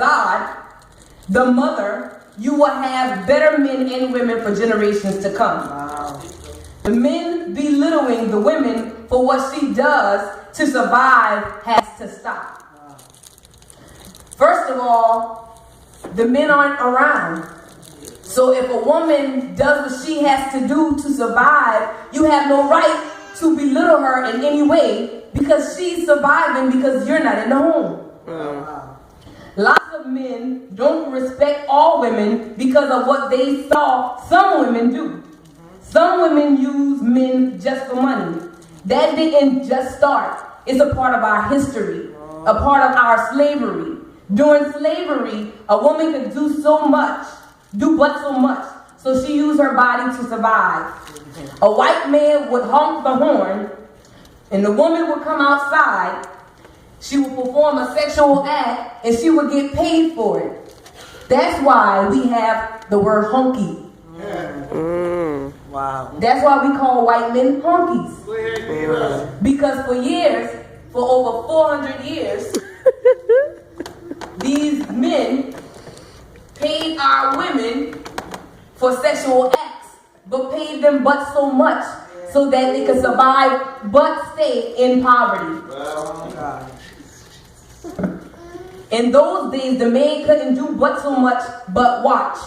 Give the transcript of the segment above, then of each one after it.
God, the mother, you will have better men and women for generations to come. Wow. The men belittling the women for what she does to survive has to stop. Wow. First of all, the men aren't around. So if a woman does what she has to do to survive, you have no right to belittle her in any way because she's surviving because you're not in the home. Wow. Lots of men don't respect all women because of what they saw some women do. Some women use men just for money. That didn't just start. It's a part of our history, a part of our slavery. During slavery, a woman could do but so much. So she used her body to survive. A white man would honk the horn, and the woman would come outside. She would perform a sexual act, and she would get paid for it. That's why we have the word honky. Wow. That's why we call white men honkies. Because for over 400 years, these men paid our women for sexual acts, but paid them but so much so that they could survive but stay in poverty. In those days, the man couldn't do but so much but watch.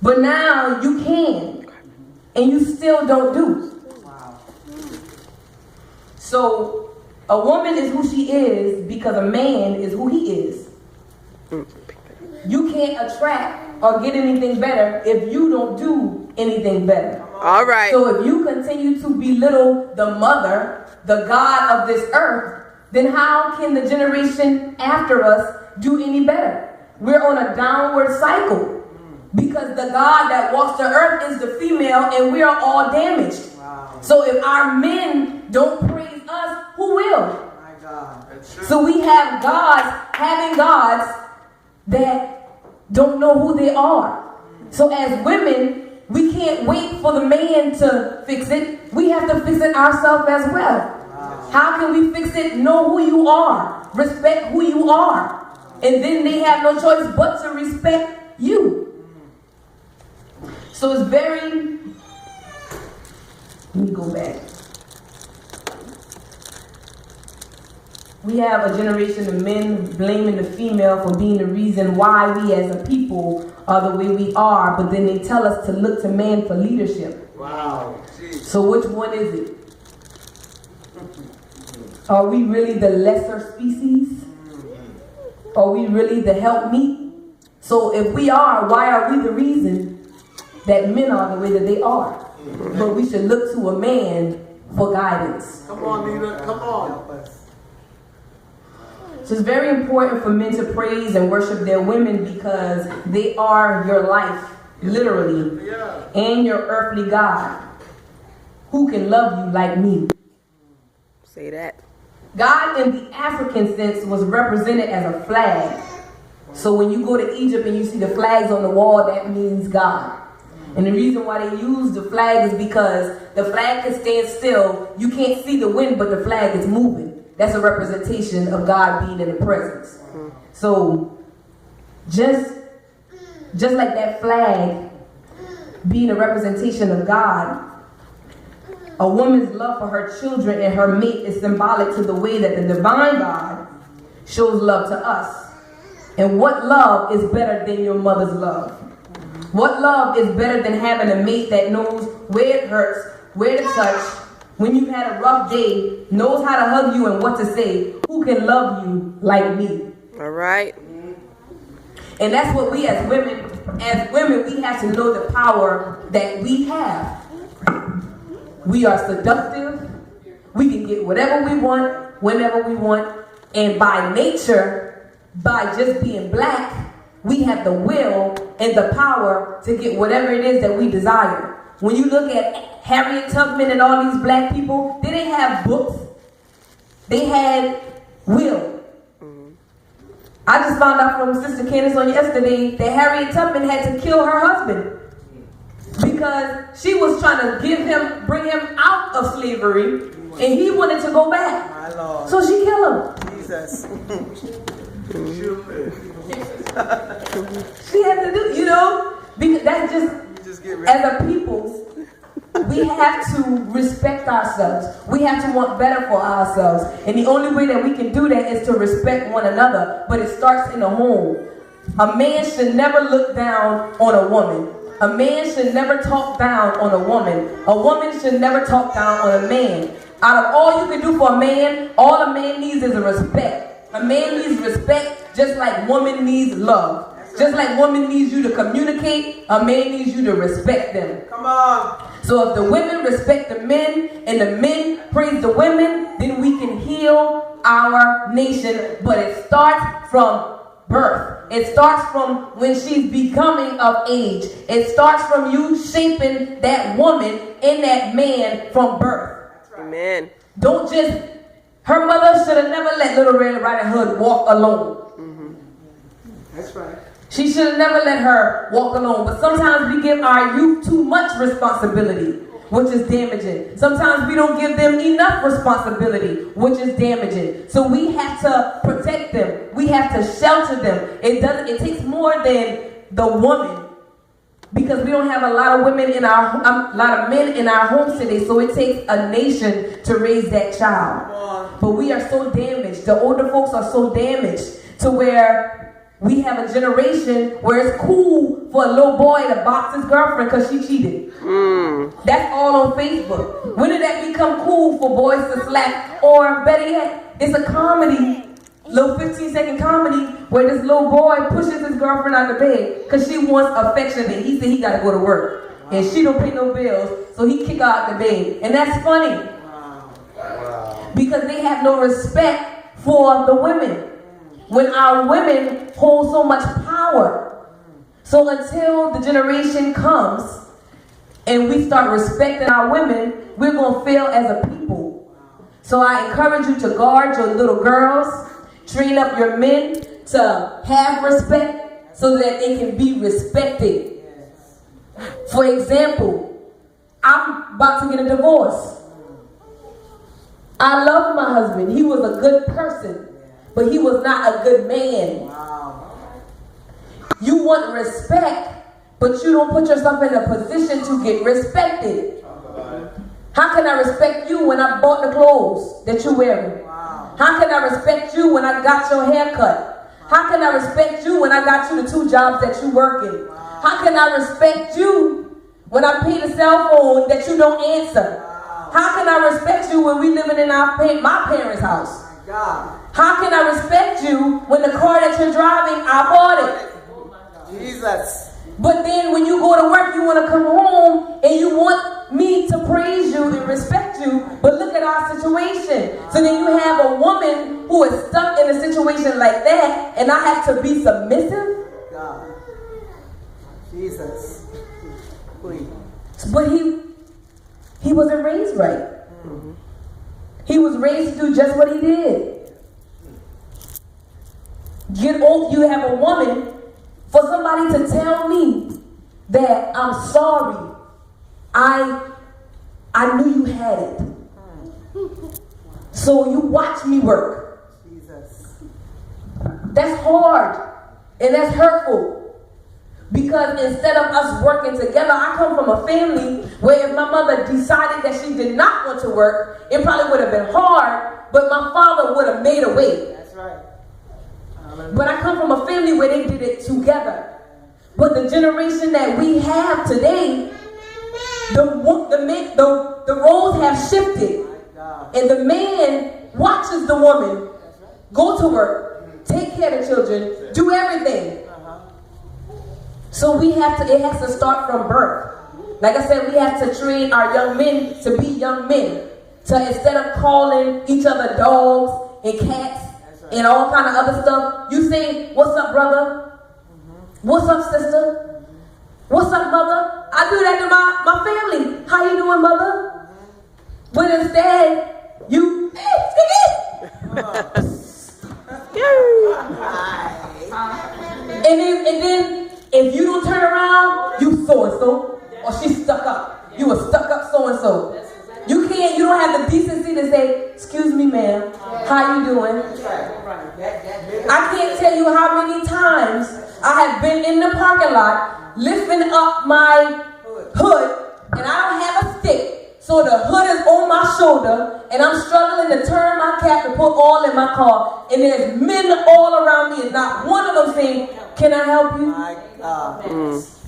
But now you can, and you still don't do. So a woman is who she is because a man is who he is. You can't attract or get anything better if you don't do anything better. All right. So if you continue to belittle the mother, the God of this earth, then how can the generation after us do any better? We're on a downward cycle because the God that walks the earth is the female and we are all damaged. Wow. So if our men don't praise us, who will? My God. So we have having gods that don't know who they are. So as women, we can't wait for the man to fix it. We have to fix it ourselves as well. Wow. How can we fix it? Know who you are. Respect who you are. And then they have no choice but to respect you. So it's very... Let me go back. We have a generation of men blaming the female for being the reason why we as a people are the way we are, but then they tell us to look to man for leadership. Wow. So which one is it? Are we really the lesser species? Are we really the helpmeet? So if we are, why are we the reason that men are the way that they are? But we should look to a man for guidance. Come on, Anita. Come on. So it's very important for men to praise and worship their women because they are your life, literally, and your earthly God. Who can love you like me? Say that. God in the African sense was represented as a flag. So when you go to Egypt and you see the flags on the wall, that means God. And the reason why they use the flag is because the flag can stand still. You can't see the wind, but the flag is moving. That's a representation of God being in the presence. So just like that flag being a representation of God, a woman's love for her children and her mate is symbolic to the way that the divine God shows love to us. And what love is better than your mother's love? What love is better than having a mate that knows where it hurts, where to touch, when you've had a rough day, knows how to hug you and what to say? Who can love you like me? All right. And that's what we as women, we have to know the power that we have. We are seductive. We can get whatever we want, whenever we want. And by nature, by just being black, we have the will and the power to get whatever it is that we desire. When you look at Harriet Tubman and all these black people, they didn't have books. They had will. I just found out from Sister Candace on yesterday that Harriet Tubman had to kill her husband because she was trying to bring him out of slavery, and he wanted to go back. So she killed him. Jesus. She had to do, because that's just as a people, we have to respect ourselves. We have to want better for ourselves. And the only way that we can do that is to respect one another. But it starts in the home. A man should never look down on a woman. A man should never talk down on a woman. A woman should never talk down on a man. Out of all you can do for a man, all a man needs is a respect. A man needs respect just like woman needs love. Just like woman needs you to communicate, a man needs you to respect them. Come on. So if the women respect the men and the men praise the women, then we can heal our nation. But it starts from birth. It starts from when she's becoming of age. It starts from you shaping that woman and that man from birth. Amen. Don't just, her mother should have never let Little Red Riding Hood walk alone. That's right. She should have never let her walk alone. But sometimes we give our youth too much responsibility, which is damaging. Sometimes we don't give them enough responsibility, which is damaging. So we have to protect them. We have to shelter them. It takes more than the woman, because we don't have a lot of men in our homes today. So it takes a nation to raise that child. But we are so damaged. The older folks are so damaged to where we have a generation where it's cool for a little boy to box his girlfriend because she cheated. That's all on Facebook. When did that become cool for boys to slap? Or better yet, it's a comedy, little 15-second comedy where this little boy pushes his girlfriend out of bed because she wants affection and he said he got to go to work. And she don't pay no bills, so he kick her out the bed. And that's funny. Because they have no respect for the women. When our women hold so much power. So until the generation comes and we start respecting our women, we're going to fail as a people. So I encourage you to guard your little girls, train up your men to have respect so that they can be respected. For example, I'm about to get a divorce. I love my husband. He was a good person. But he was not a good man. Wow. You want respect, but you don't put yourself in a position to get respected. How can I respect you when I bought the clothes that you're wearing? Wow. How can I respect you when I got your hair cut? How can I respect you when I got you the 2 jobs that you work in? Wow. How can I respect you when I pay the cell phone that you don't answer? Wow. How can I respect you when we living in my parents' house? God. How can I respect you when the car that you're driving, I bought it? Jesus. But then when you go to work, you want to come home and you want me to praise you and respect you. But look at our situation. So then you have a woman who is stuck in a situation like that, and I have to be submissive? God. Jesus. Please. But he wasn't raised right. He was raised to do just what he did. You have a woman, for somebody to tell me that I'm sorry, I knew you had it. So you watch me work. Jesus. That's hard and that's hurtful. Because instead of us working together, I come from a family where if my mother decided that she did not want to work, it probably would have been hard, but my father would have made a way. That's right. But I come from a family where they did it together. But the generation that we have today, the roles have shifted. And the man watches the woman go to work, take care of the children, do everything. So it has to start from birth. Like I said, we have to train our young men to be young men. So instead of calling each other dogs and cats and all kind of other stuff, you say, "What's up, brother? What's up, sister? What's up, mother?" I do that to my family. "How you doing, mother?" But instead, you, and then if you don't turn around, you so-and-so, or she's stuck up. You a stuck up so-and-so. You you don't have the decency to say, excuse me, ma'am, how you doing? I can't tell you how many times I have been in the parking lot lifting up my hood, and I don't have a stick, so the hood is on my shoulder, and I'm struggling to turn my cap to put oil in my car, and there's men all around me, and not one of them saying, can I help you? My God.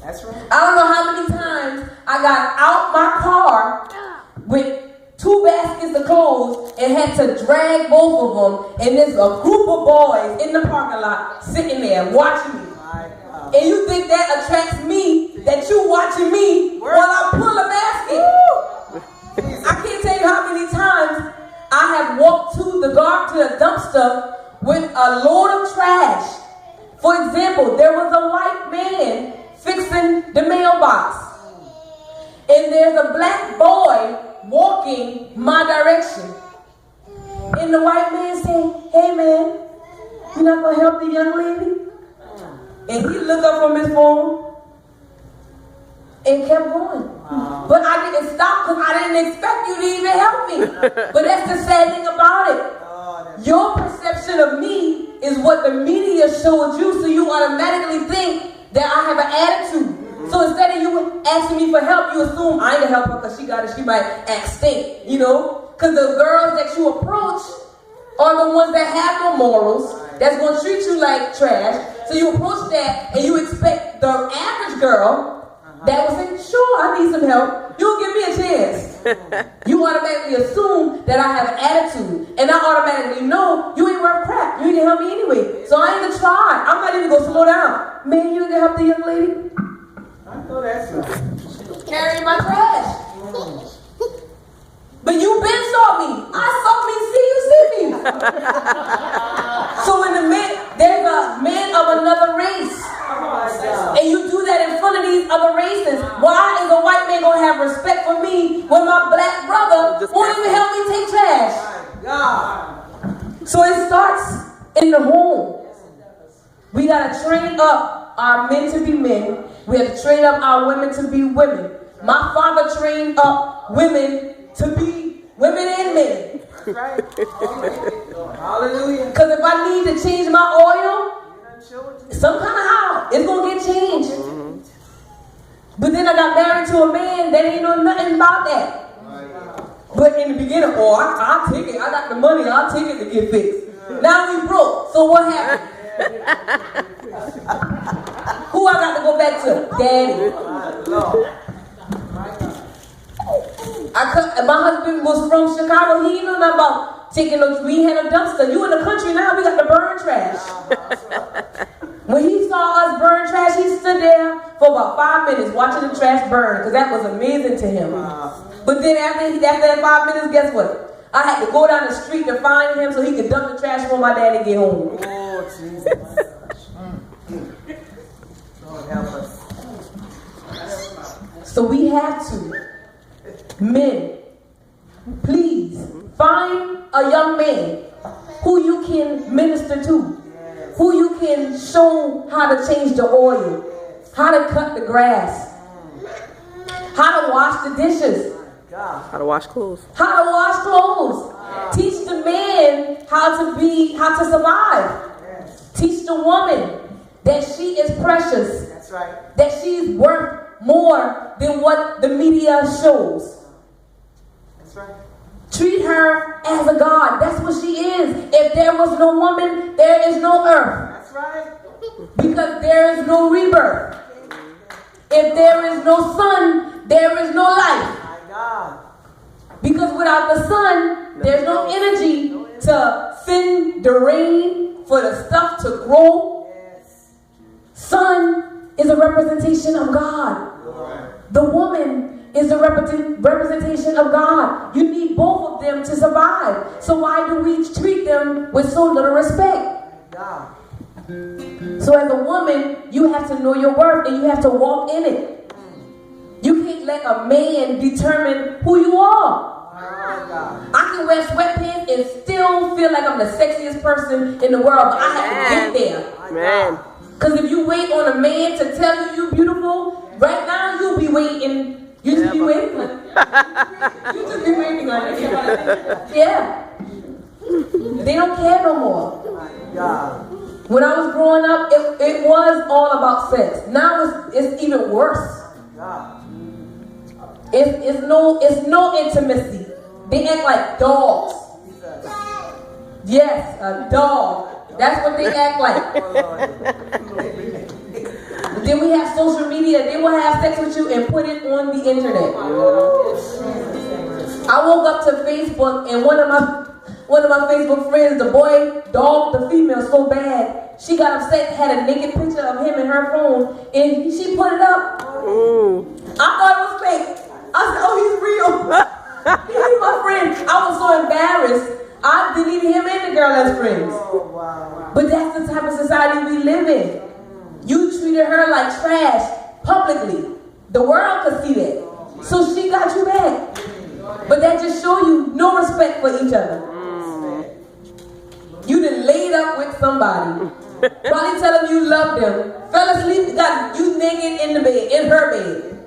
That's right. I don't know how many times I got out my car with 2 baskets of clothes and had to drag both of them, and there's a group of boys in the parking lot sitting there watching me. And you think that attracts me, that you watching me while I pull a basket? I can't tell you how many times I have walked to the dumpster with a load of trash. For example, there was a white man fixing the mailbox, and there's a black boy walking my direction, and the white man saying, hey man, you not gonna help the young lady? And he looked up from his phone and kept going. But I didn't stop because I didn't expect you to even help me. But that's the sad thing about it. Your perception of me is what the media showed you, so you automatically think that I have an attitude. So instead of you asking me for help, you assume I ain't gonna help her because she got it, she might act stink, you know? Because the girls that you approach are the ones that have no morals, that's gonna treat you like trash. So you approach that and you expect the average girl that will say, sure, I need some help. You'll give me a chance. You automatically assume that I have an attitude, and I automatically know you ain't worth crap. You ain't gonna help me anyway. So I ain't gonna try. I'm not even gonna slow down. Man, you ain't gonna help the young lady? I know that's right. Carrying my trash. But you been saw me. I saw me, see you, see me. So there's a man of another race. And you do that in front of these other races. Why is a white man gonna have respect for me when my black brother won't even help me take trash? So it starts in the home. We gotta train up our men to be men. We have to train up our women to be women. My father trained up women to be women and men. That's right. Hallelujah. Because if I need to change my oil, some kind of how, it's going to get changed. But then I got married to a man that ain't know nothing about that. But in the beginning, I'll take it. I got the money, I'll take it to get fixed. Now we broke. So what happened? Who I got to go back to? Daddy. My husband was from Chicago. He didn't know nothing about taking those. We had a dumpster. You in the country now, we got to burn trash. When he saw us burn trash, he stood there for about 5 minutes watching the trash burn, because that was amazing to him. But then after that 5 minutes, guess what? I had to go down the street to find him so he could dump the trash for my dad and get home. Oh, Jesus. Lord help us. So we have to. Men, please find a young man who you can minister to, who you can show how to change the oil, how to cut the grass, how to wash the dishes, How to wash clothes. how to wash clothes. Teach the man how to survive. Teach the woman that she is precious. That's right. That she's worth more than what the media shows. That's right. Treat her as a god. That's what she is. If there was no woman, there is no earth. That's right. Because there is no rebirth. If there is no sun, there is no life. My God. Because without the sun, there's no energy to send the rain for the stuff to grow. Yes. Sun is a representation of God. The woman is a representation of God. You need both of them to survive. So why do we treat them with so little respect? God. So as a woman, you have to know your worth and you have to walk in it. You can't let a man determine who you are. I can wear sweatpants and still feel like I'm the sexiest person in the world, but I have to get there. Man. Because if you wait on a man to tell you you're beautiful, right now you'll be waiting You just be waiting on it. You just be waiting on it. Yeah. They don't care no more. God. When I was growing up, it was all about sex. Now it's even worse. God. It's no intimacy. They act like dogs. Yes, a dog. That's what they act like. Then we have social media. They will have sex with you and put it on the internet. I woke up to Facebook and one of my Facebook friends, the boy dogged the female so bad, she got upset, had a naked picture of him in her phone, and she put it up. I thought it was fake. I said, oh, he's real. He's my friend. I was so embarrassed. I deleted him and the girl as friends. But that's the type of society we live in. You treated her like trash publicly. The world could see that. So she got you back. But that just show you no respect for each other. You done laid up with somebody. Probably tell them you love them. Fell asleep, got you naked in the bed, in her bed.